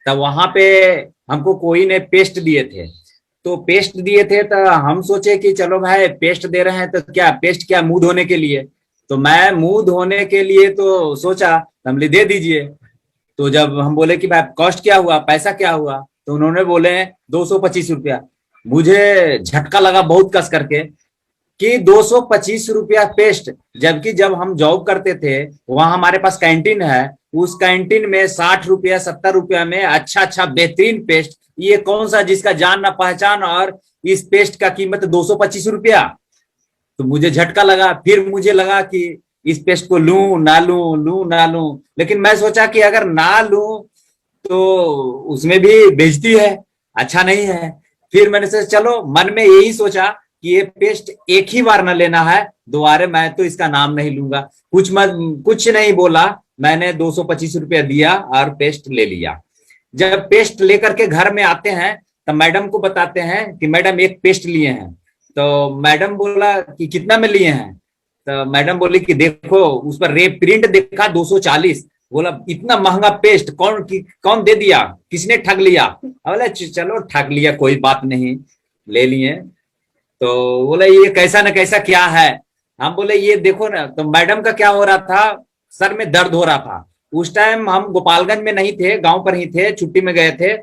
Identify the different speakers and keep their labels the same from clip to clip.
Speaker 1: तब वहां पे हमको कोई ने पेस्ट दिए थे। तो पेस्ट दिए थे तो हम सोचे कि चलो भाई पेस्ट दे रहे हैं तो क्या पेस्ट, क्या मुंह धोने के लिए। तो मैं मुंह धोने के लिए तो सोचा, हमने दे दीजिए। तो जब हम बोले कि भाई कॉस्ट क्या हुआ, पैसा क्या हुआ, तो उन्होंने बोले 225 रुपया। मुझे झटका लगा बहुत कस करके कि 225 रुपया पेस्ट, जबकि जब हम जॉब करते थे वहां हमारे पास कैंटीन है, उस कैंटीन में 60 रुपया 70 रुपया में अच्छा अच्छा बेहतरीन पेस्ट, ये कौन सा जिसका जान ना पहचान, और इस पेस्ट का कीमत 225 रुपया। तो मुझे झटका लगा, फिर मुझे लगा कि इस पेस्ट को लूं ना लूं, लूं ना लूं। लेकिन मैं सोचा कि अगर ना लूं तो उसमें भी बेइज्जती है, अच्छा नहीं है। फिर मैंने सोचा, चलो मन में यही सोचा कि ये पेस्ट एक ही बार न लेना है, दोबारा मैं तो इसका नाम नहीं लूंगा। कुछ नहीं बोला, मैंने 225 रुपया दिया और पेस्ट ले लिया। जब पेस्ट लेकर के घर में आते हैं तब मैडम को बताते हैं कि मैडम एक पेस्ट लिए हैं। तो मैडम बोला कि कितना में लिए हैं। तो मैडम बोली कि देखो उस पर रेट प्रिंट देखा 240। बोला इतना महंगा पेस्ट कौन दे दिया, किसने ठग लिया। बोला चलो ठग लिया कोई बात नहीं, ले लिए। तो बोले ये कैसा न कैसा क्या है। हम बोले ये देखो ना। तो मैडम का क्या हो रहा था, सर में दर्द हो रहा था। उस टाइम हम गोपालगंज में नहीं थे, गांव पर ही थे, छुट्टी में गए थे।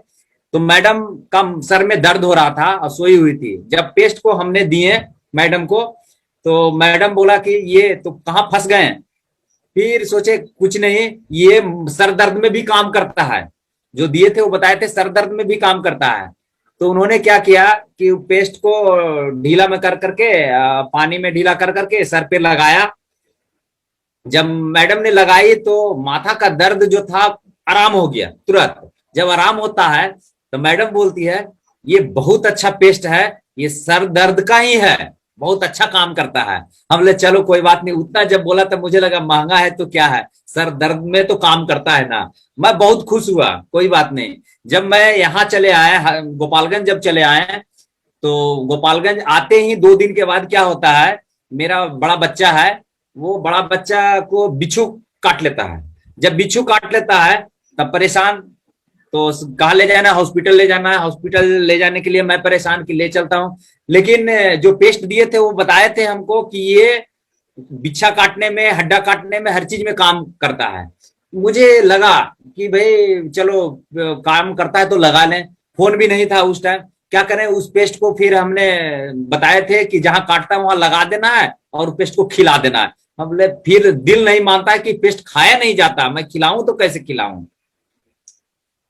Speaker 1: तो मैडम का सर में दर्द हो रहा था और सोई हुई थी। जब पेस्ट को हमने दिए मैडम को, तो मैडम बोला कि ये तो कहाँ फंस गए। फिर सोचे कुछ नहीं, ये सर दर्द में भी काम करता है, जो दिए थे वो बताए थे सर दर्द में भी काम करता है। तो उन्होंने क्या किया कि पेस्ट को ढीला में कर करके पानी में ढीला कर करके सर पे लगाया। जब मैडम ने लगाई तो माथा का दर्द जो था आराम हो गया तुरंत। जब आराम होता है तो मैडम बोलती है ये बहुत अच्छा पेस्ट है, ये सर दर्द का ही है, बहुत अच्छा काम करता है। हम बोले चलो कोई बात नहीं। उतना जब बोला तब मुझे लगा महंगा है तो क्या है, सर दर्द में तो काम करता है ना। मैं बहुत खुश हुआ, कोई बात नहीं। जब मैं यहाँ चले आए, गोपालगंज जब चले आए, तो गोपालगंज आते ही 2 दिन के बाद क्या होता है, मेरा बड़ा बच्चा है, वो बड़ा बच्चा को बिच्छू काट लेता है। जब बिच्छू काट लेता है तब परेशान। तो कहाँ ले जाना है, हॉस्पिटल ले जाना है। हॉस्पिटल ले जाने के लिए मैं परेशान कि ले चलता हूँ। लेकिन जो पेस्ट दिए थे वो बताए थे हमको कि ये बिच्छा काटने में, हड्डा काटने में, हर चीज में काम करता है। मुझे लगा कि भाई चलो काम करता है तो लगा लें। फोन भी नहीं था उस टाइम, क्या करें। उस पेस्ट को फिर हमने बताए थे कि जहां काटता है वहां लगा देना है और पेस्ट को खिला देना है। हम बोले फिर दिल नहीं मानता है कि पेस्ट खाया नहीं जाता, मैं खिलाऊं तो कैसे खिलाऊं।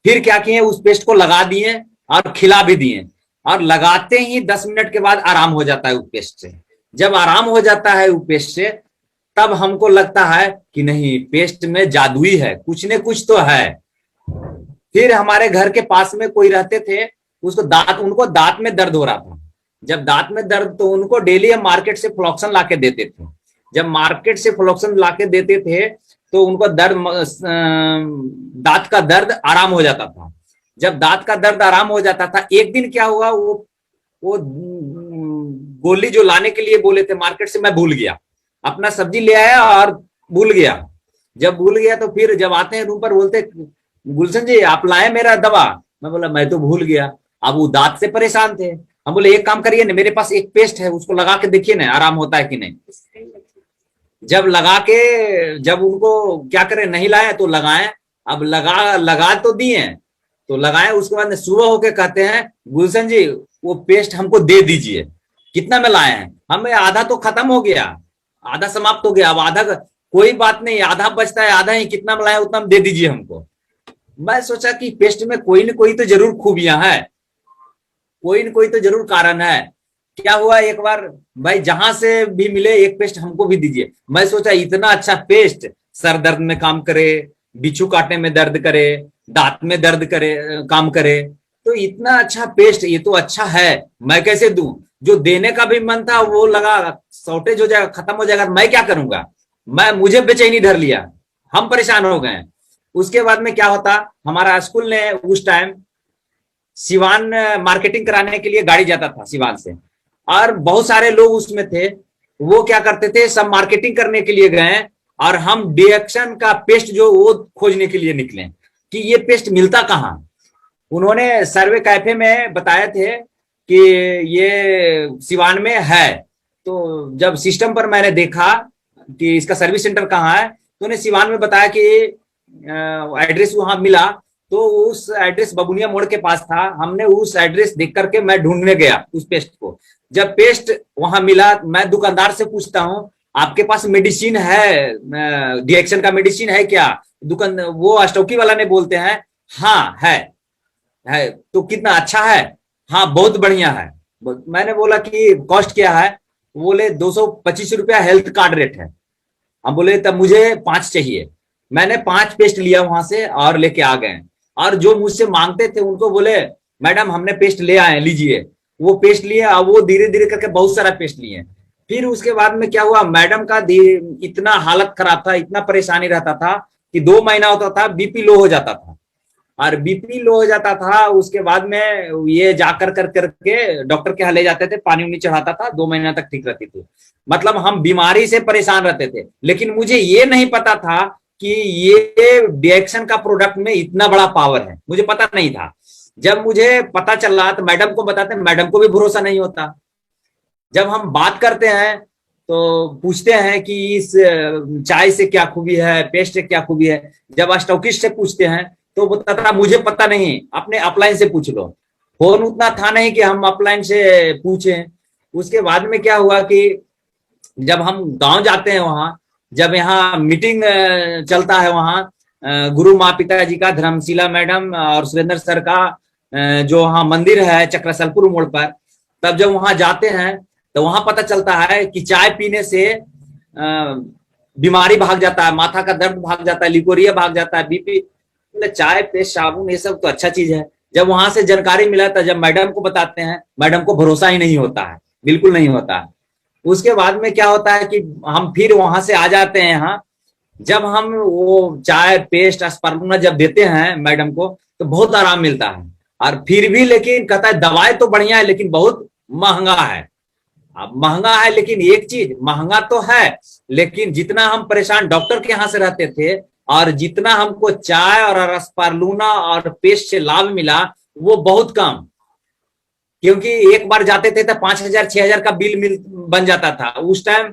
Speaker 1: फिर क्या किए, उस पेस्ट को लगा दिए और खिला भी दिए। और लगाते ही 10 मिनट के बाद आराम हो जाता है उस पेस्ट से। जब आराम हो जाता है उस पेस्ट से, तब हमको लगता है कि नहीं पेस्ट में जादुई है, कुछ न कुछ तो है। फिर हमारे घर के पास में कोई रहते थे, उनको दांत में दर्द हो रहा था। जब दांत में दर्द, तो उनको डेली हम मार्केट से फ्लॉक्सन ला के देते थे। जब मार्केट से फ्लॉक्सन ला के देते थे तो उनको दांत का दर्द आराम हो जाता था। जब दांत का दर्द आराम हो जाता था, एक दिन क्या हुआ, वो गोली जो लाने के लिए बोले थे मार्केट से, मैं भूल गया। अपना सब्जी ले आया और भूल गया। जब भूल गया तो फिर जब आते हैं रूम पर बोलते गुलशन जी आप लाए मेरा दवा। मैं बोला मैं तो भूल गया। अब वो दांत से परेशान थे। हम बोले एक काम करिए ना, मेरे पास एक पेस्ट है, उसको लगा के देखिए ना आराम होता है कि नहीं। जब लगा के, जब उनको क्या करें, नहीं लाए तो लगाए। अब लगा तो दिए, तो लगाए। उसके बाद सुबह होके कहते हैं गुलशन जी वो पेस्ट हमको दे दीजिए। कितना में लाए हैं, हमें आधा तो खत्म हो गया, आधा समाप्त हो गया। अब आधा कोई बात नहीं, आधा बचता है, आधा ही कितना में लाए उतना में दे दीजिए हमको। मैं सोचा कि पेस्ट में कोई न कोई तो जरूर खूबियां है, कोई न कोई तो जरूर कारण है। क्या हुआ, एक बार भाई जहां से भी मिले एक पेस्ट हमको भी दीजिए। मैं सोचा इतना अच्छा पेस्ट सर दर्द में काम करे, बिच्छू काटने में दर्द करे, दांत में दर्द करे, काम करे, तो इतना अच्छा पेस्ट, ये तो अच्छा है, मैं कैसे दूं। जो देने का भी मन था वो लगा शॉर्टेज हो जाएगा, खत्म हो जाएगा, मैं क्या करूंगा। मुझे बेचैनी धर लिया, हम परेशान हो गए। उसके बाद में क्या होता, हमारा स्कूल ने उस टाइम सिवान मार्केटिंग कराने के लिए गाड़ी जाता था सिवान से, और बहुत सारे लोग उसमें थे। वो क्या करते थे, सब मार्केटिंग करने के लिए गए और हम डिएक्शन का पेस्ट जो वो खोजने के लिए निकले कि ये पेस्ट मिलता कहाँ। उन्होंने सर्वे कैफे में बताए थे कि ये सिवान में है। तो जब सिस्टम पर मैंने देखा कि इसका सर्विस सेंटर कहाँ है, तो उन्हें सिवान में बताया कि एड्रेस वहां मिला। तो उस एड्रेस बबुनिया मोड़ के पास था। हमने उस एड्रेस देख करके मैं ढूंढने गया उस पेस्ट को। जब पेस्ट वहां मिला, मैं दुकानदार से पूछता हूँ आपके पास मेडिसिन है, रिएक्शन का मेडिसिन है क्या? दुकान वो स्टोकी वाला ने बोलते हैं हाँ है। तो कितना अच्छा है? हाँ बहुत बढ़िया है। मैंने बोला कि कॉस्ट क्या है? बोले 225 रुपया हेल्थ कार्ड रेट है। हम बोले तब मुझे 5 चाहिए। मैंने 5 पेस्ट लिया वहां से और लेके आ गए। और जो मुझसे मांगते थे उनको बोले मैडम हमने पेस्ट ले आए लीजिए। वो पेस्ट लिए और वो धीरे धीरे करके बहुत सारा पेस्ट लिए। फिर उसके बाद में क्या हुआ, मैडम का इतना हालत खराब था, इतना परेशानी रहता था कि 2 महीना होता था बीपी लो हो जाता था। और बीपी लो हो जाता था, उसके बाद में ये जाकर कर करके डॉक्टर के यहाँ ले जाते थे, पानी उनी चढ़ाता था, 2 महीना तक ठीक रहती थी। मतलब हम बीमारी से परेशान रहते थे। लेकिन मुझे ये नहीं पता था कि ये डिएक्शन का प्रोडक्ट में इतना बड़ा पावर है, मुझे पता नहीं था। जब मुझे पता चल रहा तो मैडम को बताते, मैडम को भी भरोसा नहीं होता। जब हम बात करते हैं तो पूछते हैं कि इस चाय से क्या खूबी है, पेस्ट से क्या खूबी है। जब स्टॉकिस्ट से पूछते हैं तो बताता था मुझे पता नहीं, अपने अपलाइन से पूछ लो। फोन उतना था नहीं कि हम अपलाइन से पूछें। उसके बाद में क्या हुआ कि जब हम गांव जाते हैं वहां, जब यहाँ मीटिंग चलता है वहां गुरु माँ पिता जी का, धर्मशिला मैडम और सुरेंद्र सर का जो वहाँ मंदिर है चक्रसलपुर मोड़ पर, तब जब वहां जाते हैं तो वहां पता चलता है कि चाय पीने से बीमारी भाग जाता है, माथा का दर्द भाग जाता है, लिकोरिया भाग जाता है, बीपी। चाय पेस्ट साबुन ये सब तो अच्छा चीज है। जब वहां से जानकारी मिला था, जब मैडम को बताते हैं, मैडम को भरोसा ही नहीं होता है, बिल्कुल नहीं होता है। उसके बाद में क्या होता है कि हम फिर वहां से आ जाते हैं यहाँ। जब हम वो चाय पेस्ट स्पारुलिना जब देते हैं मैडम को तो बहुत आराम मिलता है। और फिर भी लेकिन कहता है दवाई तो बढ़िया है लेकिन बहुत महंगा है। अब महंगा है लेकिन एक चीज, महंगा तो है लेकिन जितना हम परेशान डॉक्टर के यहाँ से रहते थे और जितना हमको चाय और स्पारुलिना और पेस्ट से लाभ मिला वो बहुत कम। क्योंकि एक बार जाते थे तो 5,000 6,000 का बिल बन जाता था। उस टाइम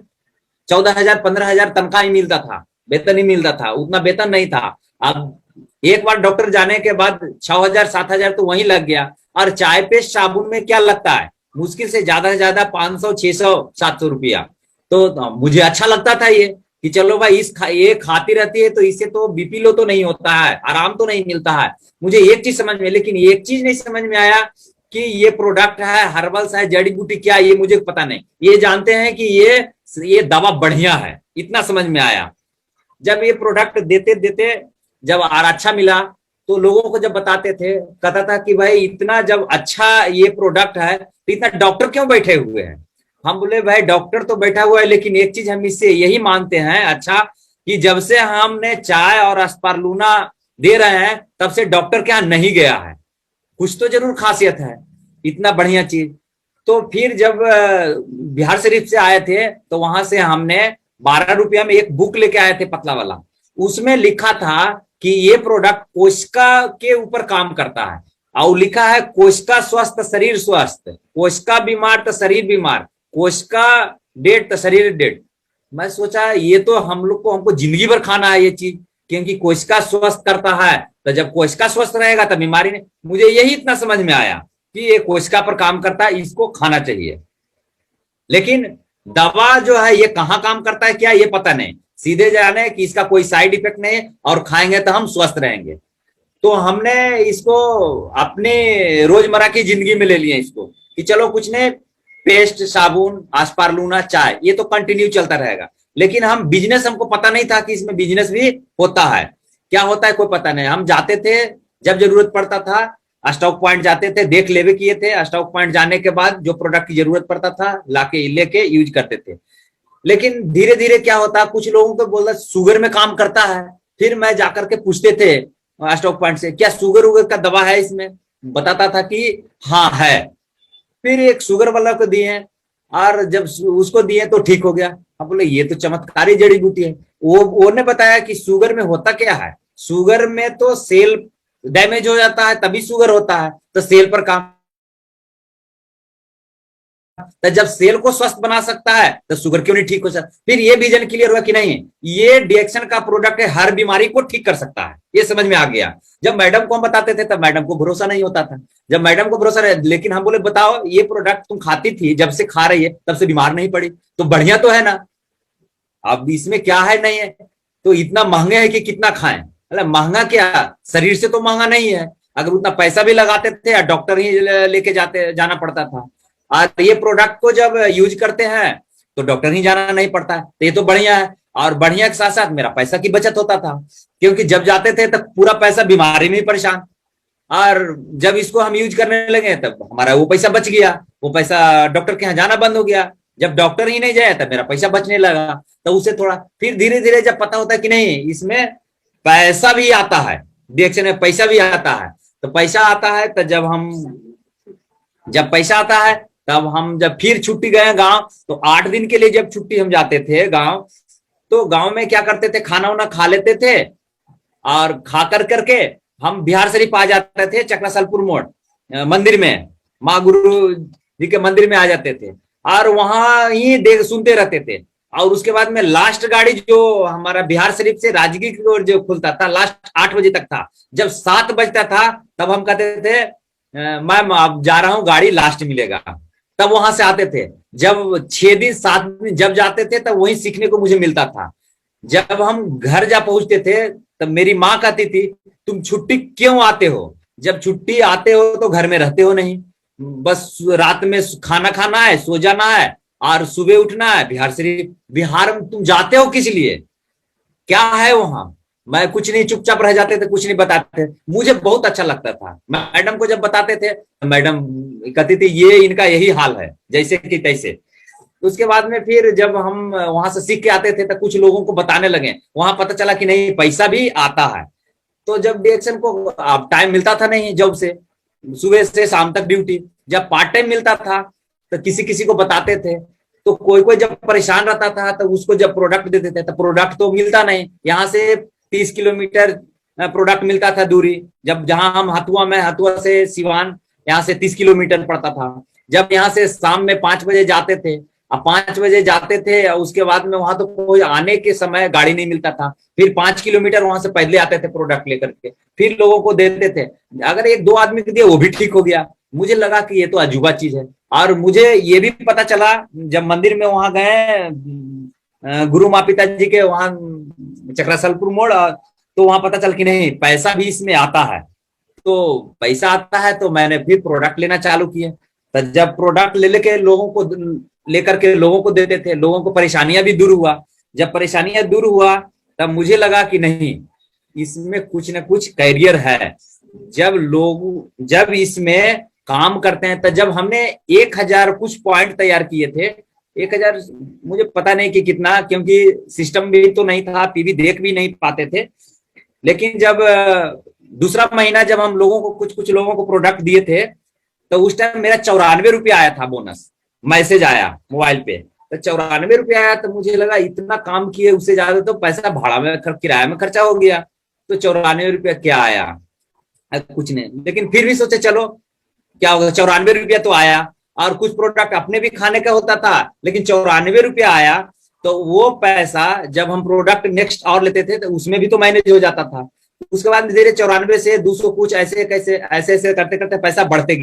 Speaker 1: 14,000 15,000 तनख्वाह ही मिलता था, वेतन ही मिलता था, उतना वेतन नहीं था। अब एक बार डॉक्टर जाने के बाद 6,000 7,000 तो वहीं लग गया। और चाय पेस्ट साबुन में क्या लगता है, मुश्किल से ज्यादा 500 600 700 रुपया। तो मुझे अच्छा लगता था ये कि चलो भाई ये खाती रहती है तो इससे तो बीपी लो तो नहीं होता है, आराम तो नहीं मिलता है। मुझे एक चीज समझ में, लेकिन एक चीज नहीं समझ में आया कि ये प्रोडक्ट है हर्बल्स है जड़ी बूटी क्या, ये मुझे पता नहीं। ये जानते हैं कि ये दवा बढ़िया है, इतना समझ में आया। जब ये प्रोडक्ट देते देते जब और अच्छा मिला तो लोगों को जब बताते थे, कहता था कि भाई इतना जब अच्छा ये प्रोडक्ट है तो इतना डॉक्टर क्यों बैठे हुए हैं? हम बोले भाई डॉक्टर तो बैठा हुआ है लेकिन एक चीज हम इससे यही मानते हैं अच्छा, कि जब से हमने चाय और स्पारुलिना दे रहे हैं तब से डॉक्टर के यहाँ नहीं गया है। कुछ तो जरूर खासियत है, इतना बढ़िया चीज। तो फिर जब बिहार शरीफ से आए थे तो वहां से हमने 12 रुपया में एक बुक लेके आए थे पतला वाला। उसमें लिखा था कि ये प्रोडक्ट कोशिका के ऊपर काम करता है और लिखा है कोशिका स्वस्थ शरीर स्वस्थ, कोशिका बीमार तो शरीर बीमार, कोशिका डेड तो शरीर डेड। मैं सोचा ये तो हम लोग को हमको जिंदगी भर खाना है ये चीज, क्योंकि कोशिका स्वस्थ करता है तो जब कोशिका स्वस्थ रहेगा तो बीमारी नहीं। मुझे यही इतना समझ में आया कि ये कोशिका पर काम करता है, इसको खाना चाहिए। लेकिन दवा जो है ये कहाँ काम करता है क्या ये पता नहीं, सीधे जाने कि इसका कोई साइड इफेक्ट नहीं और खाएंगे तो हम स्वस्थ रहेंगे। तो हमने इसको अपने रोजमर्रा की जिंदगी में ले लिया इसको कि चलो कुछ नहीं, पेस्ट साबुन स्पारुलिना चाय ये तो कंटिन्यू चलता रहेगा। लेकिन हम बिजनेस, हमको पता नहीं था कि इसमें बिजनेस भी होता है, क्या होता है कोई पता नहीं। हम जाते थे जब जरूरत पड़ता था स्टॉक पॉइंट जाते थे, देख लेवे किए थे, स्टॉक पॉइंट जाने के बाद जो प्रोडक्ट की जरूरत पड़ता था लाके लेके यूज करते थे। लेकिन धीरे धीरे क्या होता, कुछ लोगों को बोलता शुगर में काम करता है। फिर मैं जाकर के पूछते थे स्टॉक पॉइंट से क्या शुगर उगर का दवा है इसमें, बताता था कि हाँ है। फिर एक शुगर वाला को दिए और जब उसको दिए तो ठीक हो गया। हम बोले ये तो चमत्कारी जड़ी बूटी है। वो ने बताया कि शुगर में होता क्या है, शुगर में तो सेल डैमेज हो जाता है तभी शुगर होता है। तो सेल पर काम, तो जब सेल को स्वस्थ बना सकता है तो शुगर क्यों नहीं ठीक हो सकता। फिर ये विजन क्लियर हुआ कि नहीं, ये डिएक्शन का प्रोडक्ट है, हर बीमारी को ठीक कर सकता है, ये समझ में आ गया। जब मैडम को हम बताते थे तब मैडम को भरोसा नहीं होता था। जब मैडम को भरोसा रहे, लेकिन हम बोले बताओ ये प्रोडक्ट तुम खाती थी, जब से खा रही है तब से बीमार नहीं पड़ी, तो बढ़िया तो है ना। अब इसमें क्या है नहीं है, तो इतना महंगे है कि कितना खाएं। अरे महंगा क्या, शरीर से तो महंगा नहीं है। अगर उतना पैसा भी लगाते थे डॉक्टर ही लेके जाते जाना पड़ता था। और ये प्रोडक्ट को जब यूज करते हैं तो डॉक्टर ही जाना नहीं पड़ता है, तो ये तो बढ़िया है। और बढ़िया के साथ साथ मेरा पैसा की बचत होता था, क्योंकि जब जाते थे तब पूरा पैसा बीमारी में ही परेशान। और जब इसको हम यूज करने लगे तब हमारा वो पैसा बच गया, वो पैसा डॉक्टर के यहाँ जाना बंद हो गया। जब डॉक्टर ही नहीं जाए तब मेरा पैसा बचने लगा। तो उसे थोड़ा फिर धीरे धीरे जब पता होता है कि नहीं इसमें पैसा भी आता है, डिएक्शन में पैसा भी आता है, तो पैसा आता है तो जब पैसा आता है तब हम जब फिर छुट्टी गए गांव, तो 8 दिन के लिए जब छुट्टी हम जाते थे गांव, तो गांव में क्या करते थे, खाना वाना खा लेते थे और खा कर करके हम बिहार शरीफ आ जाते थे, चक्रसलपुर मोड़ मंदिर में, माँ गुरु जी के मंदिर में आ जाते थे और वहां ही देख सुनते रहते थे। और उसके बाद में लास्ट गाड़ी जो हमारा बिहार शरीफ से राजगीर की ओर जो खुलता था लास्ट 8 बजे तक था। जब 7 बजता था तब हम कहते थे मैम अब जा रहा हूँ, गाड़ी लास्ट मिलेगा, तब वहां से आते थे। जब 6 दिन 7 दिन जब जाते थे तब वही सीखने को मुझे मिलता था। जब हम घर जा पहुंचते थे तब मेरी माँ कहती थी तुम छुट्टी क्यों आते हो, जब छुट्टी आते हो तो घर में रहते हो नहीं, बस रात में खाना खाना है, सो जाना है और सुबह उठना है। बिहार शरीफ, बिहार में तुम जाते हो किस लिए, क्या है वहां। मैं कुछ नहीं, चुपचाप रह जाते थे, कुछ नहीं बताते थे। मुझे बहुत अच्छा लगता था, मैडम को जब बताते थे मैडम कहती थी ये इनका यही हाल है जैसे कि तैसे। उसके बाद में फिर जब हम वहां से सीख के आते थे तो कुछ लोगों को बताने लगे, वहां पता चला कि नहीं पैसा भी आता है। तो जब डिएक्शन को टाइम मिलता था नहीं, जॉब से सुबह से शाम तक ड्यूटी, जब पार्ट टाइम मिलता था तो किसी किसी को बताते थे। तो कोई कोई जब परेशान रहता था तो उसको जब प्रोडक्ट देते थे तो प्रोडक्ट तो मिलता नहीं, यहाँ से 30 किलोमीटर प्रोडक्ट मिलता था दूरी। जब जहां हम हथुआ में, हथुआ से सिवान यहाँ से 30 किलोमीटर पड़ता था। जब यहाँ से शाम में 5 बजे जाते थे, अब 5 बजे जाते थे उसके बाद में वहां तो कोई आने के समय गाड़ी नहीं मिलता था। फिर 5 किलोमीटर वहां से पैदल आते थे प्रोडक्ट लेकर के, फिर लोगों को देते थे। अगर 1-2 आदमी को दिया वो भी ठीक हो गया। मुझे लगा कि ये तो अजूबा चीज है। और मुझे ये भी पता चला जब मंदिर में वहां गए गुरु माँ पिता जी के वहां चक्रसलपुर मोड़, तो वहां पता चल कि नहीं पैसा भी इसमें आता है। तो पैसा आता है तो मैंने फिर प्रोडक्ट लेना चालू किया। तो जब प्रोडक्ट ले लेके लोगों को लेकर के लोगों को देते थे, लोगों को परेशानियां भी दूर हुआ। जब परेशानियां दूर हुआ तब मुझे लगा कि नहीं इसमें कुछ ना कुछ कैरियर है। जब इसमें काम करते हैं तो जब हमने 1000 कुछ पॉइंट तैयार किए थे, 1000 मुझे पता नहीं कि कितना, क्योंकि सिस्टम भी तो नहीं था, पीवी देख भी नहीं पाते थे। लेकिन जब दूसरा महीना जब हम लोगों को कुछ लोगों को प्रोडक्ट दिए थे तो उस टाइम मेरा 94 रुपया आया था, बोनस मैसेज आया मोबाइल पे। तो 94 रुपया आया तो मुझे लगा इतना काम किए उससे ज्यादा तो पैसा भाड़ा में किराया में खर्चा हो गया। तो 94 रुपया क्या आया, कुछ नहीं। लेकिन फिर भी सोचे चलो क्या होगा, 94 रुपया तो आया। और कुछ प्रोडक्ट अपने भी खाने का होता था, लेकिन 94 रुपया आया। तो वो पैसा जब हम प्रोडक्ट नेक्स्ट और लेते थे तो उसमें भी तो मैनेज हो जाता था। उसके बाद धीरे 94 से 200 कुछ ऐसे कैसे ऐसे करते करते पैसा बढ़ते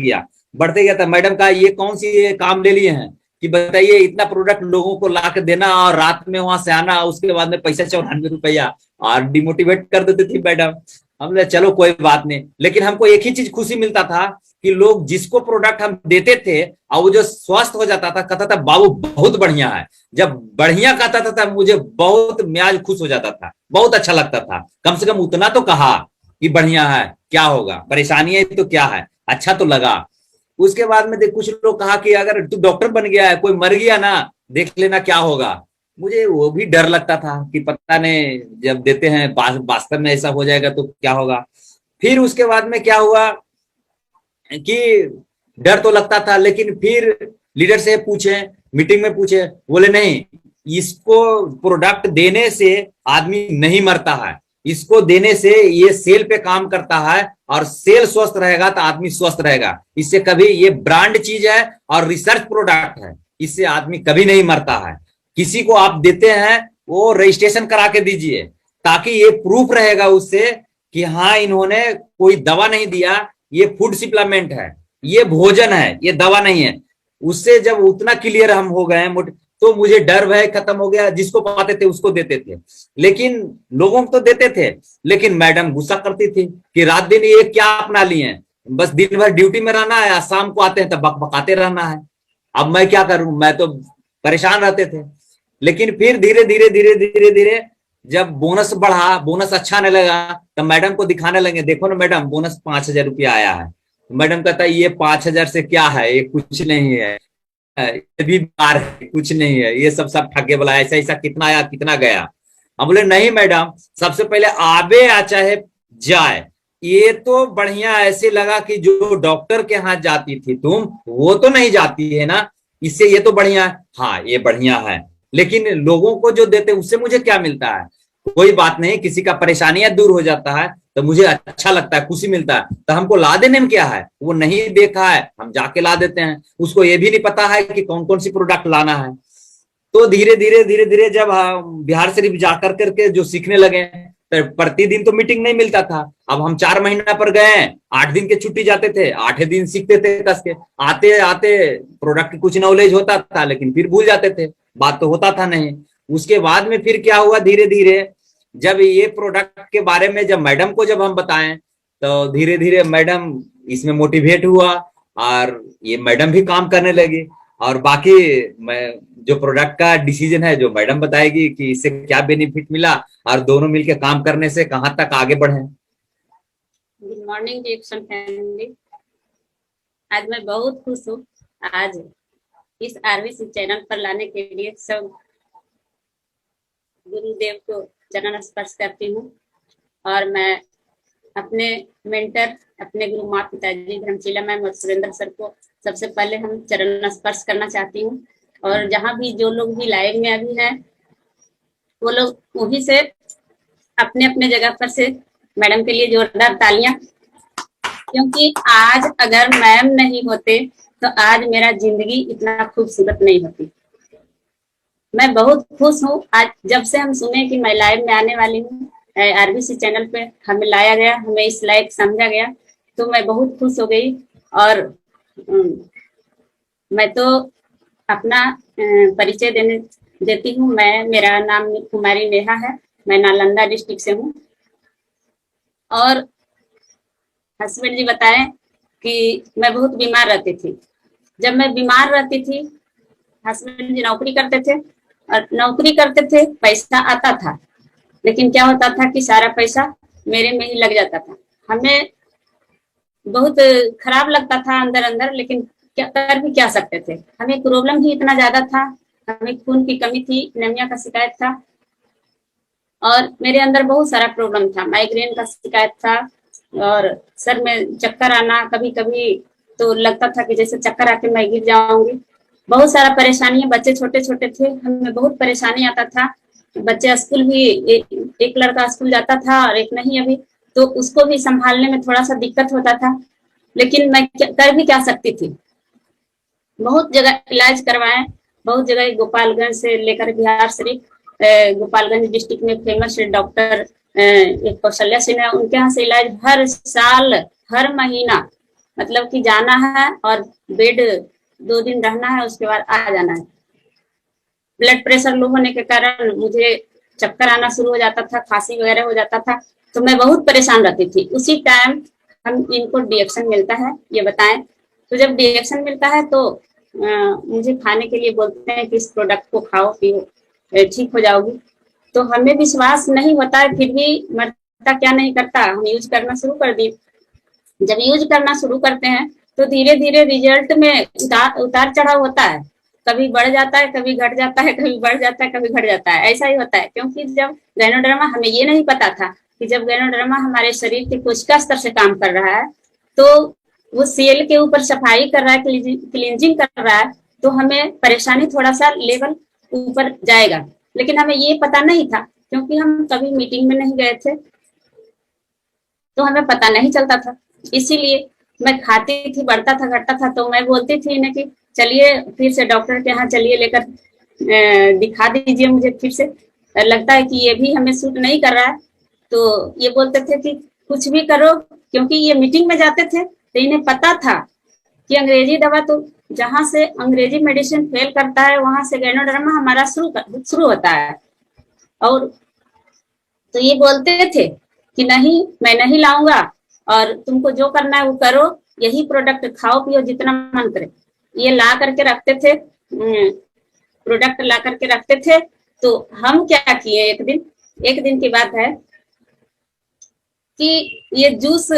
Speaker 1: गया था। मैडम का ये कौन सी काम ले लिए हैं कि बताइए इतना प्रोडक्ट लोगों को ला के देना और रात में वहां से आना, उसके बाद में पैसा 94 रुपया। और डिमोटिवेट कर देती थी मैडम। हमने चलो कोई बात नहीं, लेकिन हमको एक ही चीज खुशी मिलता था कि लोग जिसको प्रोडक्ट हम देते थे और वो जो स्वस्थ हो जाता था कहता था बाबू बहुत बढ़िया है। जब बढ़िया कहता था तब मुझे बहुत मियाज खुश हो जाता था, बहुत अच्छा लगता था। कम से कम उतना तो कहा कि बढ़िया है, क्या होगा, परेशानी है तो क्या है, अच्छा तो लगा। उसके बाद में कुछ लोग कहा कि अगर तू डॉक्टर बन गया है, कोई मर गया ना, देख लेना क्या होगा। मुझे वो भी डर लगता था कि पता नहीं जब देते हैं वास्तव में ऐसा हो जाएगा तो क्या होगा। फिर उसके बाद में क्या हुआ कि डर तो लगता था, लेकिन फिर लीडर से पूछे, मीटिंग में पूछे, बोले नहीं इसको प्रोडक्ट देने से आदमी नहीं मरता है, इसको देने से ये सेल पे काम करता है और सेल स्वस्थ रहेगा तो आदमी स्वस्थ रहेगा। इससे कभी, ये ब्रांड चीज है और रिसर्च प्रोडक्ट है, इससे आदमी कभी नहीं मरता है। किसी को आप देते हैं वो रजिस्ट्रेशन करा के दीजिए, ताकि ये प्रूफ रहेगा उससे कि हाँ इन्होंने कोई दवा नहीं दिया, ये फूड सप्लीमेंट है, ये भोजन है, ये दवा नहीं है। उससे जब उतना क्लियर हम हो गए तो मुझे डर भय खत्म हो गया। जिसको पाते थे उसको देते थे, लेकिन लोगों को तो देते थे, लेकिन मैडम गुस्सा करती थी कि रात दिन ये क्या अपना लिए हैं, बस दिन भर ड्यूटी में रहना है, शाम को आते हैं तब बकबकाते रहना है। अब मैं क्या करूं, मैं तो परेशान रहते थे। लेकिन फिर धीरे धीरे धीरे धीरे धीरे जब बोनस बढ़ा, बोनस अच्छा आने लगा, तब मैडम को दिखाने लगे, देखो ना मैडम बोनस 5,000 रुपया आया है। मैडम कहता है ये 5,000 से क्या है, ये कुछ नहीं है, ये भी बार है, कुछ नहीं है, ये सब ठगे वाला, ऐसा ऐसा कितना आया कितना गया। हम बोले नहीं मैडम, सबसे पहले आवे या चाहे जाए, ये तो बढ़िया ऐसे लगा कि जो डॉक्टर के यहाँ जाती थी तुम, वो तो नहीं जाती है ना, इससे ये तो बढ़िया है। हाँ ये बढ़िया है, लेकिन लोगों को जो देते उससे मुझे क्या मिलता है? कोई बात नहीं, किसी का परेशानियां दूर हो जाता है तो मुझे अच्छा लगता है, खुशी मिलता है। तो हमको ला देने में क्या है, वो नहीं देखा है हम जाके ला देते हैं, उसको ये भी नहीं पता है कि कौन कौन सी प्रोडक्ट लाना है। तो धीरे धीरे धीरे धीरे जब हम बिहार शरीफ जाकर करके जो सीखने लगे, तो प्रतिदिन तो मीटिंग नहीं मिलता था। अब हम 4 महीना पर गए, 8 दिन के छुट्टी जाते थे, 8 दिन सीखते थे कस के, आते आते प्रोडक्ट की कुछ नॉलेज होता था, लेकिन फिर भूल जाते थे, बात तो होता था नहीं। उसके बाद में फिर क्या हुआ, धीरे धीरे जब ये प्रोडक्ट के बारे में जब मैडम को जब हम बताएं, तो धीरे धीरे मैडम इसमें मोटिवेट हुआ और ये मैडम भी काम करने लगी। और बाकी मैं जो प्रोडक्ट का डिसीजन है जो मैडम बताएगी कि इससे क्या बेनिफिट मिला, और दोनों मिलकर काम करने से कहां तक आगे बढ़े।
Speaker 2: गुड मॉर्निंग डिएक्शन फैमिली। आज मैं बहुत खुश हूँ, आज इस आरवीसी चैनल पर लाने के लिए सब गुरुदेव को चरण स्पर्श करती हूँ। और मैं अपने मेंटर, अपने गुरु माता पिताजी धर्मशीला मैम और सुरेंद्र सर को सबसे पहले हम चरण स्पर्श करना चाहती हूँ। और जहाँ भी जो लोग भी लाइव में अभी हैं, वो लोग वहीं से अपने अपने जगह पर से मैडम के लिए जोरदार तालियां, क्योंकि आज अगर मैम नहीं होते तो आज मेरा जिंदगी इतना खूबसूरत नहीं होती। मैं बहुत खुश हूँ आज जब से हम सुने कि मैं लाइव में आने वाली हूँ, आरबीसी चैनल पे हमें लाया गया, हमें इस लायक समझा गया, तो मैं बहुत खुश हो गई। और मैं तो अपना परिचय देती हूँ। मेरा नाम कुमारी नेहा है, मैं नालंदा डिस्ट्रिक्ट से हूँ। और हस्बैंड जी बताएं कि मैं बहुत बीमार रहती थी। जब मैं बीमार रहती थी, हस्बैंड जी नौकरी करते थे, और नौकरी करते थे, पैसा आता था, लेकिन क्या होता था कि सारा पैसा मेरे में ही लग जाता था। हमें बहुत खराब लगता था अंदर अंदर, लेकिन क्या कर भी क्या सकते थे। हमें प्रॉब्लम ही इतना ज्यादा था, हमें खून की कमी थी, एनीमिया का शिकायत था, और मेरे अंदर बहुत सारा प्रॉब्लम था। माइग्रेन का शिकायत था, और सर में चक्कर आना, कभी कभी तो लगता था कि जैसे चक्कर आके मैं गिर जाऊंगी। बहुत सारा परेशानियां, बच्चे छोटे छोटे थे, हमें बहुत परेशानी आता था। बच्चे स्कूल भी, एक लड़का स्कूल जाता था और एक नहीं अभी, तो उसको भी संभालने में थोड़ा सा दिक्कत होता था, लेकिन मैं कर भी क्या सकती थी। बहुत जगह इलाज करवाए, बहुत जगह, गोपालगंज से लेकर बिहार शरीफ, गोपालगंज डिस्ट्रिक्ट में फेमस डॉक्टर एक कौशल्या सिंह है, उनके यहाँ से इलाज हर साल हर महीना, मतलब कि जाना है और बेड 2 दिन रहना है, उसके बाद आ जाना है। ब्लड प्रेशर लो होने के कारण मुझे चक्कर आना शुरू हो जाता था, खांसी वगैरह हो जाता था, तो मैं बहुत परेशान रहती थी। उसी टाइम हम इनको डिएक्शन मिलता है, ये बताएं। तो जब डिएक्शन मिलता है तो मुझे खाने के लिए बोलते हैं कि इस प्रोडक्ट को खाओ पियो, ठीक हो जाओगी। तो हमें विश्वास नहीं होता है, फिर भी मरता क्या नहीं करता, हम यूज करना शुरू कर दी। जब यूज करना शुरू करते हैं तो धीरे धीरे रिजल्ट में उतार चढ़ाव होता है, कभी बढ़ जाता है, कभी घट जाता है, कभी बढ़ जाता है, कभी घट जाता है, ऐसा ही होता है। क्योंकि जब गैनोडर्मा, हमें ये नहीं पता था कि जब गैनोडर्मा हमारे शरीर के कोशिका स्तर से काम कर रहा है, तो वो सेल के ऊपर सफाई कर रहा है, क्लींजिंग कर रहा है, तो हमें परेशानी थोड़ा सा लेवल ऊपर जाएगा। लेकिन हमें ये पता नहीं था, क्योंकि हम कभी मीटिंग में नहीं गए थे, तो हमें पता नहीं चलता था। इसीलिए मैं खाती थी, बढ़ता था घटता था, तो मैं बोलती थी इन्हें कि चलिए फिर से डॉक्टर के यहाँ चलिए, लेकर दिखा दीजिए मुझे फिर से, लगता है कि ये भी हमें सूट नहीं कर रहा है। तो ये बोलते थे कि कुछ भी करो, क्योंकि ये मीटिंग में जाते थे तो इन्हें पता था कि अंग्रेजी दवा तो जहां से अंग्रेजी मेडिसिन फेल करता है वहां से गैनोडर्मा हमारा शुरू होता है। और तो ये बोलते थे कि नहीं, मैं नहीं लाऊंगा, और तुमको जो करना है वो करो, यही प्रोडक्ट खाओ पियो जितना मन करे। ये ला करके रखते थे, प्रोडक्ट ला करके रखते थे। तो हम क्या किए, एक दिन की बात है कि ये जूस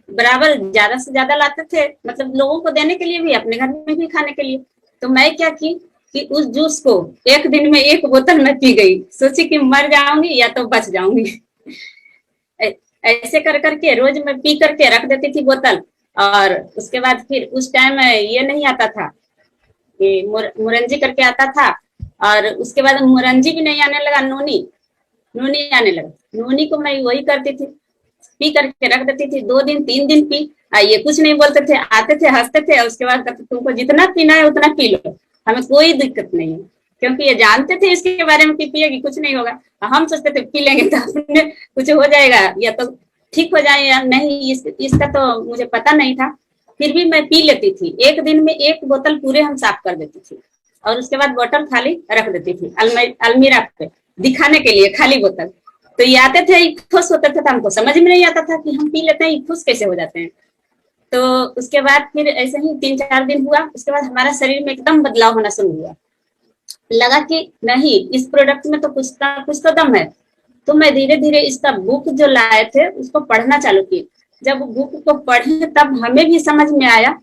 Speaker 2: बराबर ज्यादा से ज्यादा लाते थे, मतलब लोगों को देने के लिए भी, अपने घर में भी खाने के लिए। तो मैं क्या की कि उस जूस को एक दिन में 1 बोतल मैं पी गई, सोची कि मर जाऊंगी या तो बच जाऊंगी। ऐसे कर करके रोज मैं पी करके रख देती थी बोतल। और उसके बाद फिर उस टाइम ये नहीं आता था, मुरंजी करके आता था, और उसके बाद मुरंजी भी नहीं आने लगा, नूनी आने लगा। नूनी को मैं वही करती थी, पी करके रख देती थी, 2 दिन 3 दिन पी। ये कुछ नहीं बोलते थे, आते थे हंसते थे, और उसके बाद कहते तुमको जितना पीना है उतना पी लो, हमें कोई दिक्कत नहीं है, क्योंकि ये जानते थे इसके बारे में कि पिएगी कुछ नहीं होगा। हम सोचते थे पी लेंगे तो अपने कुछ हो जाएगा, या तो ठीक हो जाए या नहीं, इसका तो मुझे पता नहीं था। फिर भी मैं पी लेती थी, एक दिन में 1 बोतल पूरे हम साफ कर देती थी, और उसके बाद बोतल खाली रख देती थी अलमीरा पे दिखाने के लिए, खाली बोतल। तो ये आते थे, खुश होते थे, तो हमको समझ में नहीं आता था कि हम पी लेते हैं, खुश कैसे हो जाते हैं। तो उसके बाद फिर ऐसे ही 3-4 दिन हुआ, उसके बाद हमारा शरीर में एकदम बदलाव होना शुरू हुआ। लगा कि नहीं, इस प्रोडक्ट में तो कुछ तो दम है। तो मैं धीरे धीरे इसका बुक जो लाए थे उसको पढ़ना चालू की। जब बुक को पढ़े तब हमें भी समझ में आया।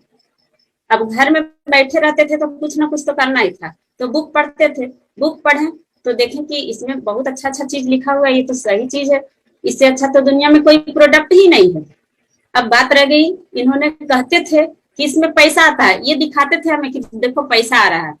Speaker 2: अब घर में बैठे रहते थे तो कुछ ना कुछ तो करना ही था, तो बुक पढ़ते थे। बुक पढ़े तो देखें कि इसमें बहुत अच्छा चीज लिखा हुआ है, ये तो सही चीज है, इससे अच्छा तो दुनिया में कोई प्रोडक्ट ही नहीं है। अब बात रह गई, इन्होंने कहते थे कि इसमें पैसा आता है, ये दिखाते थे हमें कि देखो पैसा आ रहा है।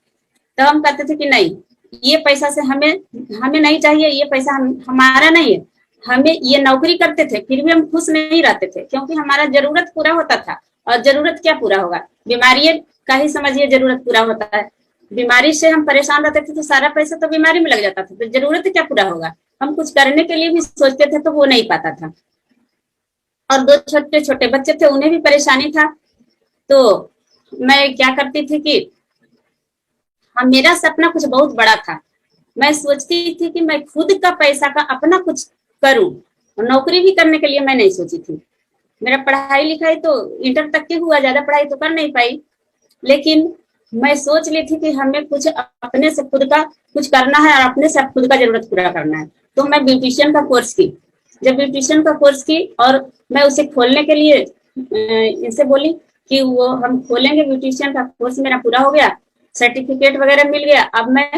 Speaker 2: तो हम कहते थे कि नहीं, ये पैसा से हमें नहीं चाहिए, ये पैसा हमारा नहीं है। हमें ये नौकरी करते थे फिर भी हम खुश नहीं रहते थे, क्योंकि हमारा जरूरत पूरा होता था। और जरूरत क्या पूरा होगा, बीमारी का ही समझिए जरूरत पूरा होता है। बीमारी से हम परेशान रहते थे तो सारा पैसा तो बीमारी में लग जाता था, तो जरूरत क्या पूरा होगा। हम कुछ करने के लिए भी सोचते थे तो वो नहीं पाता था। और 2 छोटे छोटे बच्चे थे, उन्हें भी परेशानी था। तो मैं क्या करती थी कि मेरा सपना कुछ बहुत बड़ा था। मैं सोचती थी कि मैं खुद का पैसा का अपना कुछ करूं, नौकरी भी करने के लिए मैं नहीं सोची थी। मेरा पढ़ाई लिखाई तो इंटर तक के हुआ, ज्यादा पढ़ाई तो कर नहीं पाई, लेकिन मैं सोच ली थी कि हमें कुछ अपने से खुद का कुछ करना है और अपने से खुद का जरूरत पूरा करना है। तो मैं ब्यूटिशियन का कोर्स की। जब ब्यूटिशियन का कोर्स की और मैं उसे खोलने के लिए इनसे बोली कि वो हम खोलेंगे, ब्यूटिशियन का कोर्स मेरा पूरा हो गया, सर्टिफिकेट वगैरह मिल गया, अब मैं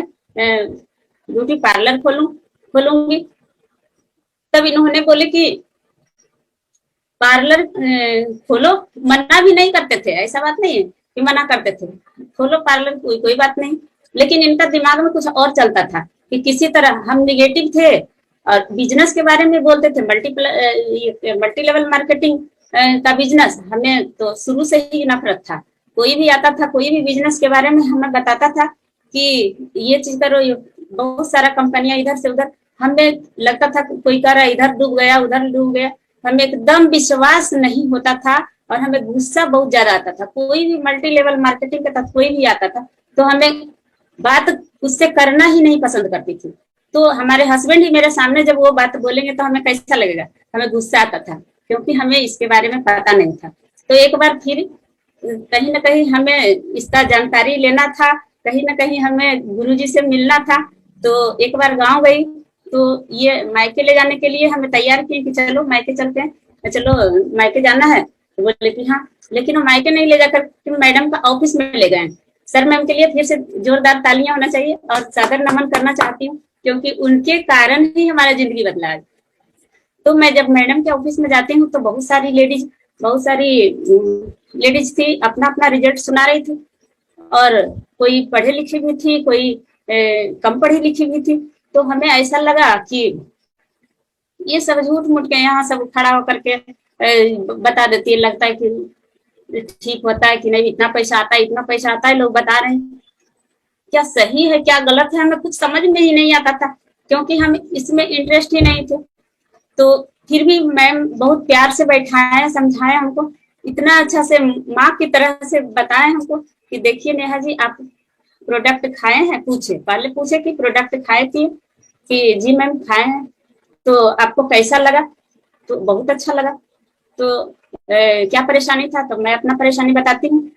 Speaker 2: ब्यूटी पार्लर खोलूंगी। तब इन्होंने बोले कि पार्लर खोलो, मना भी नहीं करते थे, ऐसा बात नहीं है कि मना करते थे, खोलो पार्लर, कोई बात नहीं। लेकिन इनका दिमाग में कुछ और चलता था कि किसी तरह हम निगेटिव थे और बिजनेस के बारे में बोलते थे, मल्टी लेवल मार्केटिंग का बिजनेस। हमें तो शुरू से ही नफरत था। कोई भी आता था, कोई भी बिजनेस के बारे में हमें बताता था कि ये चीज करो, ये बहुत सारा कंपनियां इधर से उधर, हमें लगता था कोई कर रहा है, इधर डूब गया उधर डूब गया, हमें एकदम विश्वास नहीं होता था और हमें गुस्सा बहुत ज्यादा आता था। कोई भी मल्टी लेवल मार्केटिंग के तहत कोई भी आता था तो हमें बात उससे करना ही नहीं पसंद करती थी। तो हमारे हस्बैंड ही मेरे सामने जब वो बात बोलेंगे तो हमें कैसा लगेगा, हमें गुस्सा आता था, क्योंकि हमें इसके बारे में पता नहीं था। तो एक बार फिर कहीं ना कहीं हमें इसका जानकारी लेना था, कहीं ना कहीं हमें गुरुजी से मिलना था। तो एक बार गांव गई, तो ये मायके ले जाने के लिए हमें तैयार किए कि चलो मायके चलते हैं, चलो मायके जाना है। तो बोले कि हाँ, लेकिन वो मायके नहीं ले जाकर मैडम का ऑफिस में ले गए। सर मैं उनके लिए फिर से जोरदार तालियां होना चाहिए और सादर नमन करना चाहती हूँ, क्योंकि उनके कारण ही हमारा जिंदगी बदला है। तो मैं जब मैडम के ऑफिस में जाती हूँ तो बहुत सारी लेडीज थी, अपना अपना रिजल्ट सुना रही थी, और कोई पढ़े लिखी भी थी, कोई कम पढ़ी लिखी भी थी। तो हमें ऐसा लगा कि ये सब झूठ मूठ के यहाँ सब खड़ा होकर के बता देती है, लगता है कि ठीक होता है कि नहीं, इतना पैसा आता है, इतना पैसा आता है, लोग बता रहे हैं। क्या सही है क्या गलत है हमें कुछ समझ में ही नहीं आता था, क्योंकि हम इसमें इंटरेस्ट ही नहीं थे। तो फिर भी मैम बहुत प्यार से बैठाए, समझाए हमको, इतना अच्छा से माँ की तरह से बताए हमको कि देखिए नेहा जी, आप प्रोडक्ट खाए हैं? पूछे, पहले पूछे कि प्रोडक्ट खाए थी, कि जी मैम खाए हैं, तो आपको कैसा लगा? तो बहुत अच्छा लगा। तो क्या परेशानी था? तो मैं अपना परेशानी बताती हूँ।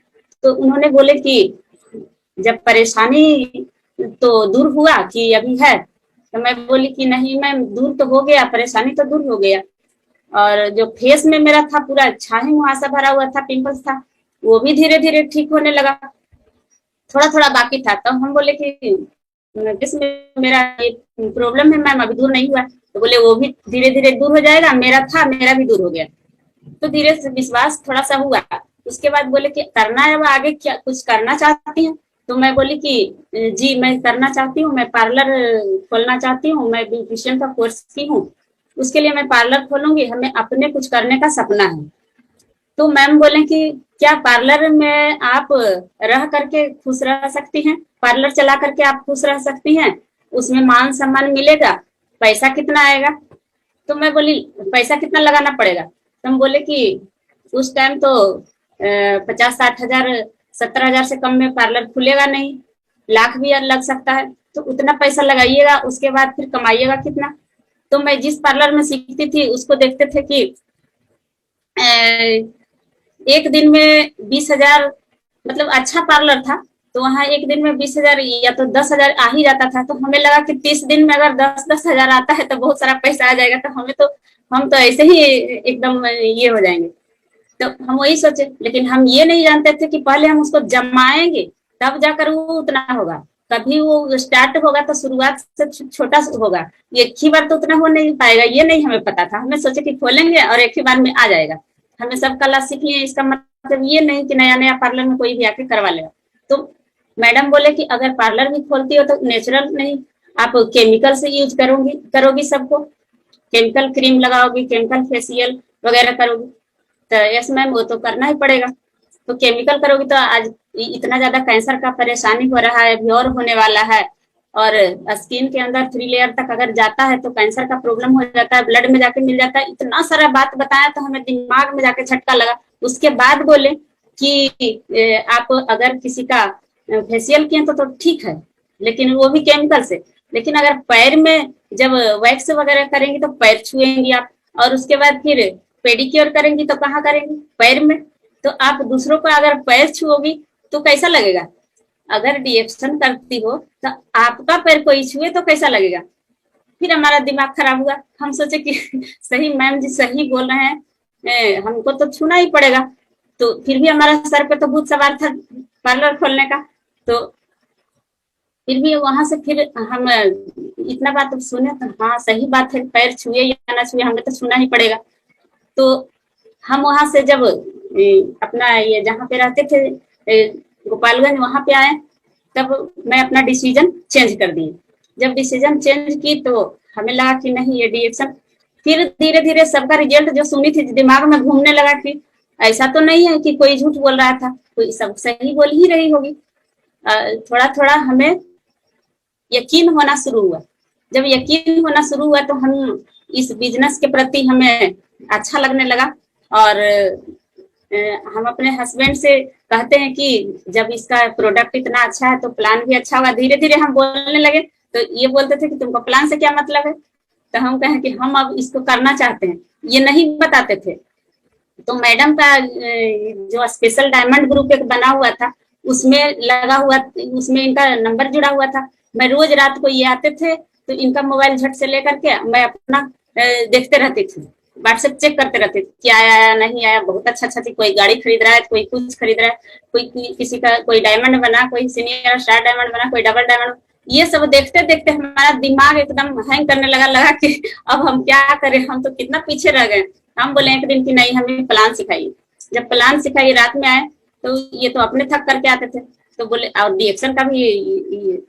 Speaker 2: तो उन्होंने बोले कि जब परेशानी तो दूर हुआ कि अभी है? तो मैं बोली कि नहीं मैम, दूर तो हो गया, परेशानी तो दूर हो गया, और जो फेस में मेरा था पूरा छाही मुहासा भरा हुआ था, पिंपल्स था, वो भी धीरे धीरे ठीक होने लगा, थोड़ा थोड़ा बाकी था। तो हम बोले कि जिसमें मेरा ये प्रॉब्लम है मैम, अभी दूर नहीं हुआ। तो बोले वो भी धीरे धीरे दूर हो जाएगा, मेरा था, मेरा भी दूर हो गया। तो धीरे से विश्वास थोड़ा सा हुआ। उसके बाद बोले कि करना है, वो आगे क्या कुछ करना चाहती हैं? तो मैं बोली कि जी मैं करना चाहती हूँ, मैं पार्लर खोलना चाहती हूँ, मैं ब्यूटिशियन का कोर्स की हूँ, उसके लिए मैं पार्लर खोलूंगी, हमें अपने कुछ करने का सपना है। तो मैम बोले कि क्या पार्लर में आप रह करके खुश रह सकती हैं? पार्लर चला करके आप खुश रह सकती हैं? उसमें मान सम्मान मिलेगा, पैसा कितना आएगा? तो मैं बोली पैसा कितना लगाना पड़ेगा? तो हम बोले कि उस टाइम तो 50-60 हजार 70 हजार से कम में पार्लर खुलेगा नहीं, लाख भी लग सकता है। तो उतना पैसा लगाइएगा, उसके बाद फिर कमाइएगा कितना? तो मैं जिस पार्लर में सीखती थी उसको देखते थे कि एक दिन में 20 हजार, मतलब अच्छा पार्लर था, तो वहां एक दिन में 20 हजार या तो 10 हजार आ ही जाता था। तो हमें लगा कि 30 दिन में अगर 10-10 हजार आता है तो बहुत सारा पैसा आ जाएगा, तो हम तो ऐसे ही एकदम ये हो जाएंगे। तो हम वही सोचे, लेकिन हम ये नहीं जानते थे कि पहले हम उसको जमाएंगे तब जाकर वो उतना होगा। कभी वो स्टार्ट होगा तो शुरुआत से छोटा होगा, एक ही बार तो उतना हो नहीं पाएगा, ये नहीं हमें पता था। हमें सोचे कि खोलेंगे और एक ही बार में आ जाएगा, हमें सब कला सीख लिए, इसका मतलब ये नहीं कि नया नया पार्लर में कोई भी आके करवा लेगा। तो मैडम बोले कि अगर पार्लर भी खोलती हो तो नेचुरल नहीं, आप केमिकल से यूज करोगी सबको, केमिकल क्रीम लगाओगी, केमिकल फेशियल वगैरह करोगी। तो यस मैम, वो तो करना ही पड़ेगा। तो केमिकल करोगी तो आज इतना ज्यादा कैंसर का परेशानी हो रहा है, अभी और होने वाला है, और स्किन के अंदर 3 लेयर तक अगर जाता है तो कैंसर का प्रॉब्लम हो जाता है, ब्लड में जाके मिल जाता है। इतना सारा बात बताया तो हमें दिमाग में जाके झटका लगा। उसके बाद बोले कि आप अगर किसी का फेशियल किए तो ठीक है, लेकिन वो भी केमिकल से, लेकिन अगर पैर में जब वैक्स वगैरह करेंगी तो पैर छुएंगी आप, और उसके बाद फिर पेडिक्योर करेंगी तो कहाँ करेंगी? पैर में। तो आप दूसरों को अगर पैर छुओगी तो कैसा लगेगा? अगर डिएक्शन करती हो तो आपका पैर कोई छुए तो कैसा लगेगा? फिर हमारा दिमाग खराब हुआ। हम सोचे कि सही मैम जी सही बोल रहे हैं, हमको तो छूना ही पड़ेगा। तो फिर भी हमारा सर पे तो भूत सवार था पार्लर खोलने का। तो फिर भी वहां से फिर हम इतना बात सुने तो हाँ सही बात है, पैर छुए या ना छुए हमें तो छूना ही पड़ेगा। तो हम वहां से जब अपना ये जहाँ पे रहते थे गोपालगंज, वहां पे आए, तब मैं अपना डिसीजन चेंज कर दी। जब डिसीजन चेंज की तो हमें लगा कि नहीं ये डिएक्शन, फिर धीरे धीरे सबका रिजल्ट जो सुनी थी दिमाग में घूमने लगा कि ऐसा तो नहीं है कि कोई झूठ बोल रहा था, कोई सब सही बोल ही रही होगी। थोड़ा थोड़ा हमें यकीन होना शुरू हुआ। जब यकीन होना शुरू हुआ तो हम इस बिजनेस के प्रति हमें अच्छा लगने लगा, और हम अपने हस्बैंड से कहते हैं कि जब इसका प्रोडक्ट इतना अच्छा है तो प्लान भी अच्छा होगा। धीरे धीरे हम बोलने लगे तो ये बोलते थे कि तुमको प्लान से क्या मतलब है? तो हम कहें कि हम अब इसको करना चाहते हैं, ये नहीं बताते थे। तो मैडम का जो स्पेशल डायमंड ग्रुप एक बना हुआ था, उसमें लगा हुआ, उसमें इनका नंबर जुड़ा हुआ था। मैं रोज रात को ये आते थे तो इनका मोबाइल झट से लेकर के मैं अपना देखते रहती थी, व्हाट्सएप चेक करते रहते क्या आया नहीं आया। बहुत अच्छा अच्छा थी, कोई गाड़ी खरीद रहा है, कोई कुछ खरीद रहा है, कोई किसी का कोई डायमंड बना, कोई सीनियर स्टार डायमंड बना, कोई डबल डायमंड। ये सब देखते देखते हमारा दिमाग एकदम हैंग करने लगा कि अब हम क्या करें, हम तो कितना पीछे रह गए। हम बोले एक दिन की नहीं, हमें प्लान सिखाइए। जब प्लान सिखाई रात में आए तो ये तो अपने थक करके आते थे, तो बोले और डिएक्शन का भी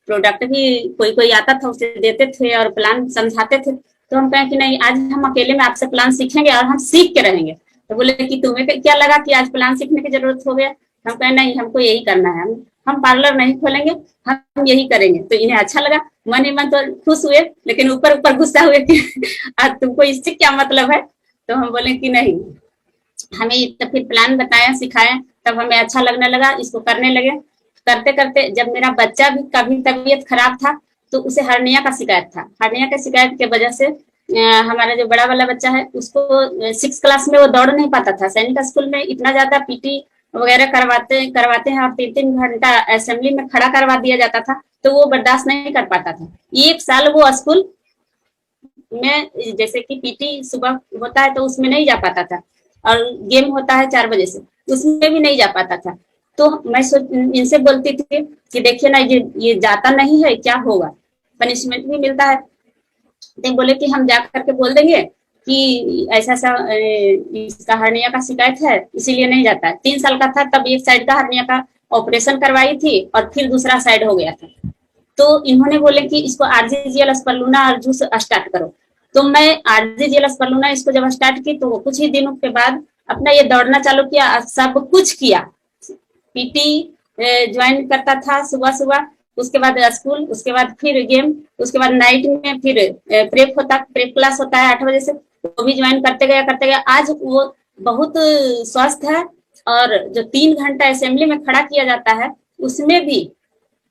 Speaker 2: प्रोडक्ट भी कोई कोई आता था उसे देते थे और प्लान समझाते थे। तो हम कहें कि नहीं, आज हम अकेले में आपसे प्लान सीखेंगे और हम सीख के रहेंगे। तो बोले कि तुम्हें क्या लगा कि आज प्लान सीखने की जरूरत हो गया? हम कहें नहीं, हमको यही करना है, हम पार्लर नहीं खोलेंगे, हम यही करेंगे। तो इन्हें अच्छा लगा, मन ही मन तो खुश हुए, लेकिन ऊपर ऊपर गुस्सा हुए कि आज तुमको इससे क्या मतलब है। तो हम बोले कि नहीं, हमें तो फिर प्लान बताया, सिखाया, तब हमें अच्छा लगने लगा, इसको करने लगे। करते करते जब मेरा बच्चा भी कभी तबीयत खराब था तो उसे हर्निया का शिकायत था। हर्निया का शिकायत की वजह से हमारा जो बड़ा वाला बच्चा है उसको 6 क्लास में वो दौड़ नहीं पाता था। सैनिक स्कूल में इतना ज्यादा पीटी वगैरह करवाते हैं और 3-3 घंटा असेंबली में खड़ा करवा दिया जाता था, तो वो बर्दाश्त नहीं कर पाता था। 1 साल वो स्कूल में, जैसे कि पीटी सुबह होता है तो उसमें नहीं जा पाता था, और गेम होता है 4 बजे से, उसमें भी नहीं जा पाता था। तो मैं इनसे बोलती थी कि देखिए ना, ये जाता नहीं है, क्या होगा, पनिशमेंट भी मिलता है। तो बोले कि हम जा करके बोल देंगे कि ऐसा ऐसा इसका हर्निया का शिकायत है, इसीलिए नहीं जाता है। 3 साल का था तब एक साइड का हर्निया का ऑपरेशन करवाई थी और फिर दूसरा साइड हो गया था। तो इन्होंने बोले कि इसको आरजीजीएल स्परुलिना और जूस स्टार्ट करो। तो मैं आरजीजीएल स्परुलिना इसको जब स्टार्ट की तो कुछ ही दिनों के बाद अपना ये दौड़ना चालू किया, सब कुछ किया। पीटी ज्वाइन करता था सुबह सुबह, उसके बाद स्कूल, उसके बाद फिर गेम, उसके बाद नाइट में फिर प्रेप क्लास होता है 8 बजे से, वो भी ज्वाइन करते गया। आज वो बहुत स्वस्थ है, और जो 3 घंटा असेंबली में खड़ा किया जाता है उसमें भी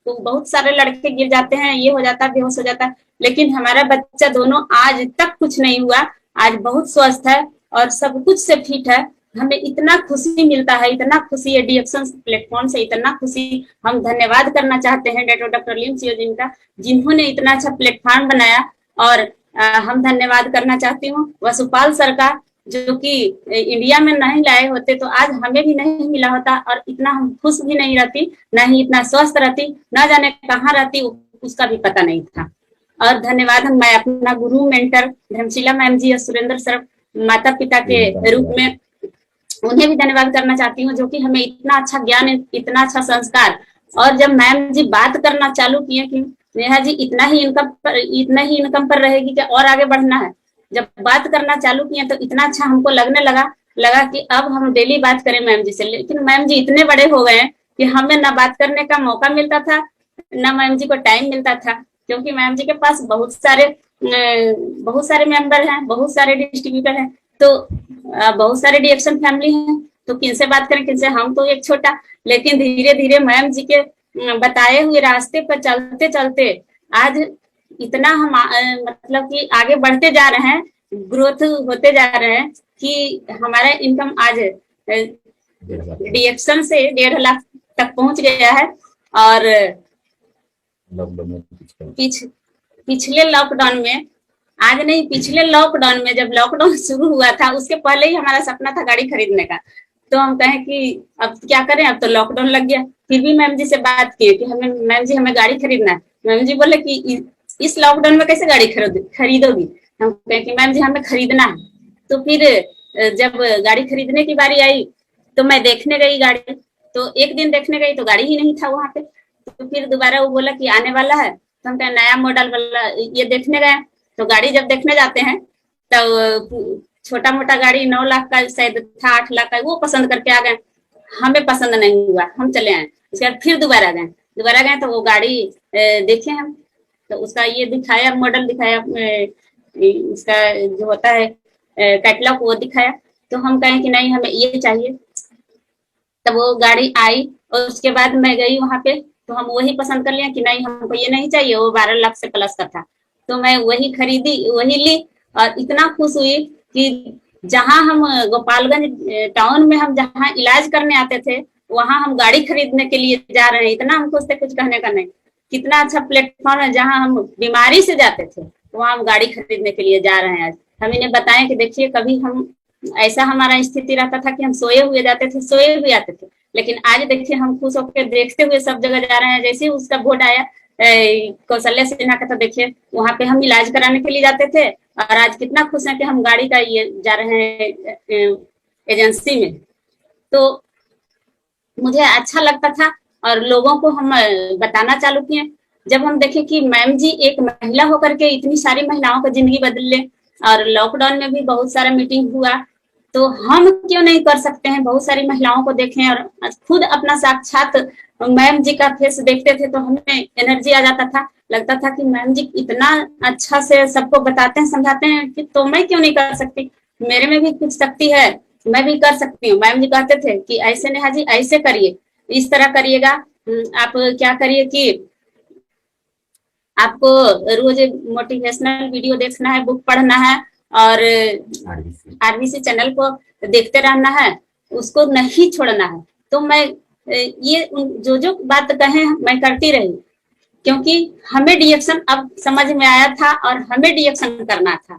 Speaker 2: तो बहुत सारे लड़के गिर जाते हैं, ये हो जाता है, बेहोश हो जाता है, लेकिन हमारा बच्चा दोनों आज तक कुछ नहीं हुआ, आज बहुत स्वस्थ है और सब कुछ से फिट है। हमें इतना खुशी मिलता है, इतना खुशी है डीएक्शन प्लेटफॉर्म से, इतना खुशी। हम धन्यवाद करना चाहते हैं डॉक्टर लीम सियो जिनका, जिन्होंने इतना अच्छा प्लेटफॉर्म बनाया। और हम धन्यवाद करना चाहती हूँ वसुपाल सर का, जो कि इंडिया में नहीं लाए होते तो आज हमें भी नहीं मिला होता, और इतना हम खुश भी नहीं रहती, ना ही इतना स्वस्थ रहती, ना जाने कहाँ रहती, उसका भी पता नहीं था। और धन्यवाद मैं अपना गुरु मेंटर धर्मशिला मैम जी और सुरेंद्र सर माता पिता के रूप में उन्हें भी धन्यवाद करना चाहती हूँ, जो कि हमें इतना अच्छा ज्ञान, इतना अच्छा संस्कार। और जब मैम जी बात करना चालू किए कि नेहा जी इतना ही इनकम पर रहेगी क्या, और आगे बढ़ना है, जब बात करना चालू किए तो इतना अच्छा हमको लगने लगा कि अब हम डेली बात करें मैम जी से। लेकिन मैम जी इतने बड़े हो गए कि हमें ना बात करने का मौका मिलता था, ना मैम जी को टाइम मिलता था, क्योंकि मैम जी के पास बहुत सारे मेंबर हैं, बहुत सारे डिस्ट्रीब्यूटर हैं, तो बहुत सारे डीएक्शन फैमिली हैं, तो किनसे बात करें, किनसे, हम तो एक छोटा। लेकिन धीरे धीरे मैम जी के बताए हुए रास्ते पर चलते चलते आज इतना हम मतलब कि आगे बढ़ते जा रहे हैं, ग्रोथ होते जा रहे हैं कि हमारा इनकम आज डीएक्शन से 1.5 लाख तक पहुंच गया है। और पिछले लॉकडाउन में, आज नहीं, पिछले लॉकडाउन में, जब लॉकडाउन शुरू हुआ था उसके पहले ही हमारा सपना था गाड़ी खरीदने का। तो हम कहें कि अब क्या करें, अब तो लॉकडाउन लग गया। फिर भी मैम जी से बात की कि मैम जी हमें गाड़ी खरीदना है। मैम जी बोले कि इस लॉकडाउन में कैसे गाड़ी खरीदोगी। हम कहें कि मैम जी हमें खरीदना है। तो फिर जब गाड़ी खरीदने की बारी आई तो मैं देखने गई गाड़ी, तो एक दिन देखने गई तो गाड़ी ही नहीं था वहां पे। तो फिर दोबारा वो बोला कि आने वाला है, तो हम कहें नया मॉडल वाला ये देखने गए। तो गाड़ी जब देखने जाते हैं तो छोटा मोटा गाड़ी 9 लाख का शायद था, 8 लाख का, वो पसंद करके आ गए। हमें पसंद नहीं हुआ, हम चले आए। उसके बाद फिर दोबारा गए तो वो गाड़ी देखे हम, तो उसका ये दिखाया, मॉडल दिखाया, इसका जो होता है कैटलॉग, वो दिखाया। तो हम कहें कि नहीं हमें ये चाहिए। तब वो गाड़ी आई और उसके बाद मैं गई वहां पे, तो हम वही पसंद कर लिया कि नहीं हमको ये नहीं चाहिए, वो 12 लाख से प्लस का था। तो मैं वही खरीदी, वही ली, और इतना खुश हुई कि जहां हम गोपालगंज टाउन में हम जहां इलाज करने आते थे, वहां हम गाड़ी खरीदने के लिए जा रहे हैं। इतना हम खुश थे, कुछ कहने का नहीं। कितना अच्छा प्लेटफॉर्म है, जहां हम बीमारी से जाते थे वहां हम गाड़ी खरीदने के लिए जा रहे हैं। आज हम इन्हें बताएं कि देखिए, कभी हम ऐसा हमारा स्थिति रहता था कि हम सोए हुए जाते थे, सोए हुए आते थे, लेकिन आज देखिए हम खुश होकर देखते हुए सब जगह जा रहे हैं। जैसे ही उसका वोट आया कौशल्या सिन्हा का, तो देखिए वहां पे हम इलाज कराने के लिए जाते थे, और आज कितना खुश है कि हम गाड़ी का ये जा रहे हैं एजेंसी में। तो मुझे अच्छा लगता था, और लोगों को हम बताना चालू किए। जब हम देखें कि मैम जी एक महिला होकर के इतनी सारी महिलाओं का जिंदगी बदल ले, और लॉकडाउन में भी बहुत सारा मीटिंग हुआ, तो हम क्यों नहीं कर सकते हैं। बहुत सारी महिलाओं को देखें और खुद अपना साक्षात मैम जी का फेस देखते थे तो हमें एनर्जी आ जाता था, लगता था कि मैम जी इतना अच्छा से सबको बताते हैं, समझाते हैं कि तो मैं क्यों नहीं कर सकती, मेरे में भी कुछ शक्ति है, मैं भी कर सकती हूँ। मैम जी कहते थे कि ऐसे नेहा जी ऐसे करिए, इस तरह करिएगा, आप क्या करिए कि आपको रोज मोटिवेशनल वीडियो देखना है, बुक पढ़ना है, और आरबीसी चैनल को देखते रहना है, उसको नहीं छोड़ना है। तो मैं ये जो जो बात कहे मैं करती रही, क्योंकि हमें डिएक्शन अब समझ में आया था और हमें डिएक्शन करना था।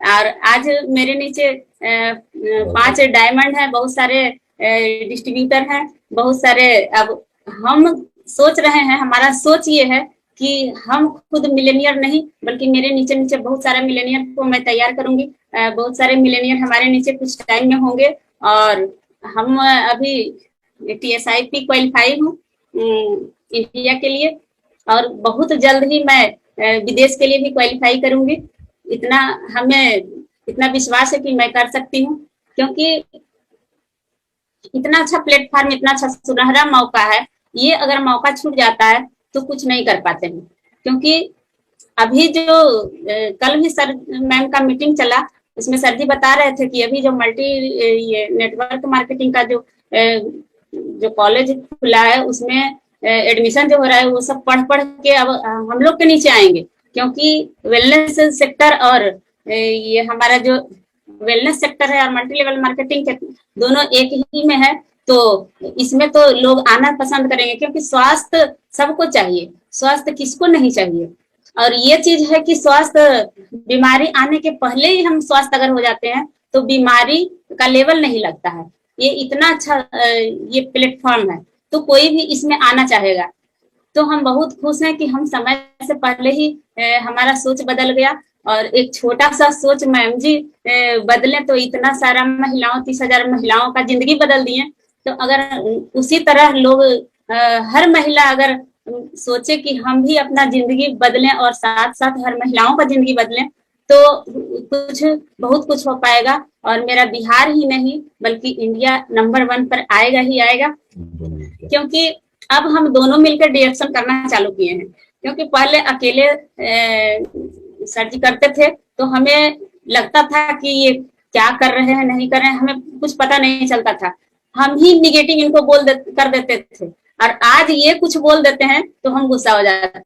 Speaker 2: और आज मेरे नीचे 5 डायमंड है, बहुत सारे डिस्ट्रीब्यूटर हैं, बहुत सारे। अब हम सोच रहे हैं, हमारा सोच ये है कि हम खुद मिलेनियर नहीं, बल्कि मेरे नीचे नीचे बहुत सारे मिलेनियर को मैं तैयार करूंगी। बहुत सारे मिलेनियर हमारे नीचे कुछ टाइम में होंगे, और हम अभी TSIP क्वालिफाई हूँ इंडिया के लिए, और बहुत जल्द ही मैं विदेश के लिए भी क्वालिफाई करूंगी। इतना हमें इतना विश्वास है कि मैं कर सकती हूँ, क्योंकि इतना अच्छा प्लेटफॉर्म, इतना अच्छा सुनहरा मौका है। ये अगर मौका छूट जाता है तो कुछ नहीं कर पाते हैं। क्योंकि अभी जो कल भी सर मैम का मीटिंग चला, उसमें सर जी बता रहे थे कि अभी जो ये नेटवर्क मार्केटिंग का जो कॉलेज खुला है, उसमें एडमिशन जो हो रहा है वो सब पढ़ पढ़ के अब हम लोग के नीचे आएंगे, क्योंकि वेलनेस सेक्टर और ये हमारा जो वेलनेस सेक्टर है और मल्टी लेवल मार्केटिंग के दोनों एक ही में है। तो इसमें तो लोग आना पसंद करेंगे, क्योंकि स्वास्थ्य सबको चाहिए, स्वास्थ्य किसको नहीं चाहिए। और ये चीज है कि स्वास्थ्य, बीमारी आने के पहले ही हम स्वस्थ अगर हो जाते हैं तो बीमारी का लेवल नहीं लगता है। ये इतना अच्छा ये प्लेटफॉर्म है, तो कोई भी इसमें आना चाहेगा। तो हम बहुत खुश हैं कि हम समय से पहले ही हमारा सोच बदल गया, और एक छोटा सा सोच मैम जी बदले तो इतना सारा महिलाओं, 30,000 महिलाओं का जिंदगी बदल दिए। तो अगर उसी तरह लोग हर महिला अगर सोचे कि हम भी अपना जिंदगी बदलें और साथ साथ हर महिलाओं का जिंदगी बदलें, तो कुछ बहुत कुछ हो पाएगा। और मेरा बिहार ही नहीं बल्कि इंडिया नंबर 1 पर आएगा ही आएगा, क्योंकि अब हम दोनों मिलकर डिएक्शन करना चालू किए हैं। क्योंकि पहले अकेले सर जी करते थे तो हमें लगता था कि ये क्या कर रहे हैं, नहीं कर रहे हैं, हमें कुछ पता नहीं चलता था। हम ही निगेटिव इनको कर देते थे, और आज ये कुछ बोल देते हैं तो हम गुस्सा हो जाते